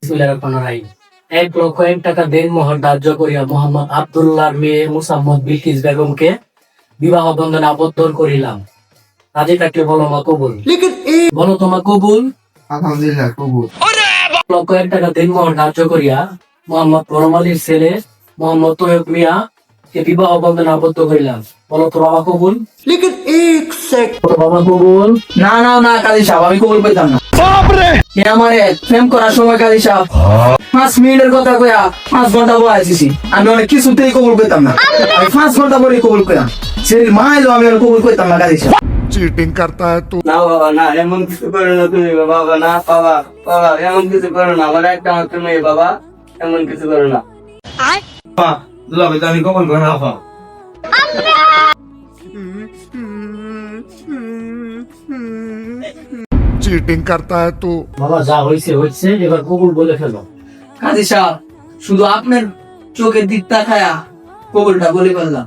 1,00,000 টাকা দেনমোহর ধার্য করিয়া মোহাম্মদ আব্দুল্লাহর মেয়ে মুসাম্মদ বিলকিস বেগমকে বিবাহ বন্ধনে আবদ্ধ করিলাম। রাজিটাকে বলো মা কবুল। বলো তোমার কবুল। আলহামদুলিল্লাহ কবুল। 1,00,000 টাকা দেনমোহর ধার্য করিয়া মোহাম্মদ পরম আলীর ছেলে মোহাম্মদ তৈয়ব মিয়া কে বিবাহ বন্ধনে আবদ্ধ করিলাম। বলো তো বাবা কবুল। বাবা কবুল। না না না কাজী সাহেব, আমি কবুল পেতাম না। আমারে প্রেম করার সময় কাজী সাহেব 5 মিনিটের কথা কইয়া 5 ঘন্টা বয়াইছি। আমি অনেক কিছুতেই কবুল পেতাম না। আমি 5 ঘন্টা পরে কবুল পেতাম। সেদিন মা এলো, আমি আর কবুল পেতাম না কাজী সাহেব। चीटिंग करता है तू। না বাবা না, এমন কিছু করো না তুমি বাবা। না বাবা, বাবা এমন কিছু করো না। আমার একটা মাত্র মেয়ে বাবা, এমন কিছু করো না। আমি কবুল করে না বাবা। चीटिंग करता है तू। বাবা যা হয়েছে হয়েছে, এবার কবুল বলে ফেলো। কাজী সাহেব, শুধু আপনার চোখের দিক তাকায়া কবুলটা বলে ফেললাম।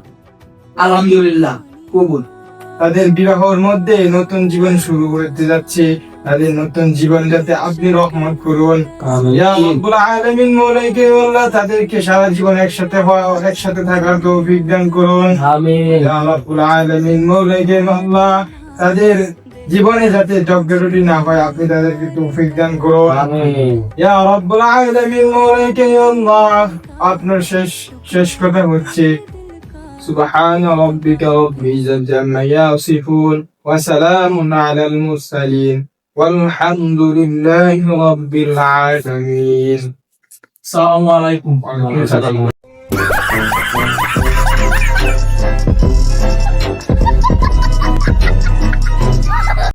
আলহামদুলিল্লাহ কবুল। তাদের বিবাহের মধ্যে নতুন জীবন শুরু করতে যাচ্ছে। তাদের নতুন জীবন যাতে আপনি রহমত করুন। ইয়া রাব্বুল আলামিন, মৌলাকে আল্লাহ তাদেরকে সারা জীবন একসাথে থাকার তৌফিক দান করুন। আমিন। ইয়া রাব্বুল আলামিন, মৌলাকে আল্লাহ তাদের জীবনে যাতে ঝগড়াঝাটি না হয় আপনি তাদেরকে তৌফিক দান করুন। আমিন। ইয়া রাব্বুল আলামিন, মৌলাকে আল্লাহ আপনার শেষ কথা হচ্ছে سبحان ربك رب العزة عما يصفون وسلام على المرسلين والحمد لله رب العالمين. আসসালামু আলাইকুম।